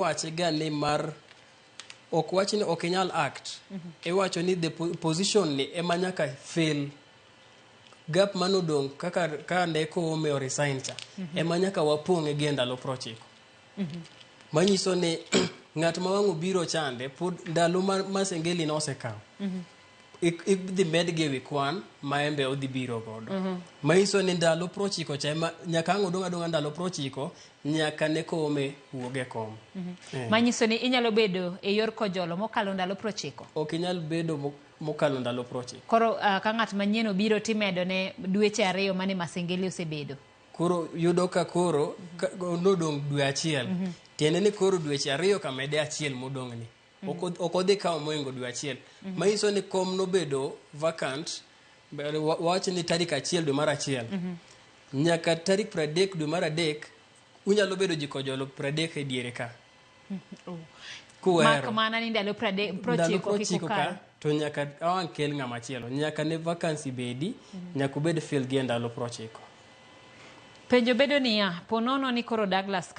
wache ga ni mar ok wach ni ok inyal act iwacho ni the position ni ema nyaka fail gap manodong kaka ka ndeko ome resign cha ema nyaka wapong'e gi ndalo 90 manyiso ni ng'at ma wang'o biro chande pod ndalo masengeli no osekawo idhi medgi ewi kwan ma embe odhi biro godo manyiso ni ndalo 90 cha nyaka ang' odong' ndalo 90 nyaka neko ome wuoge kom manyiso ni inyalo bedo e yor kojolo mokalo ndalo 90 ok inyal bedo mokalo ndalo 90 koro ka ng'at manyien obiro timedo ne dweche 2 mane masengeli osebedo koro yudo ka koro nodong' dwe achiel tiende ni koro dweche 2 ka mede achiel modong' ni ok odhi kawo moingo dwe achiel manyiso ni kom nobedo vacant wach ni tarik 1 dwe mar 1 nyaka tarik 30 dwe mar 3 unyalo bedo jikojolo 30 e diere ka mak mana ni ndalo 90 ka to nyaka awang' kel ng'ama chielo nyaka ne vacancy bedi nyaka ubed fill gi ndalo 90 penjo bedo niya ponono ni koro Douglas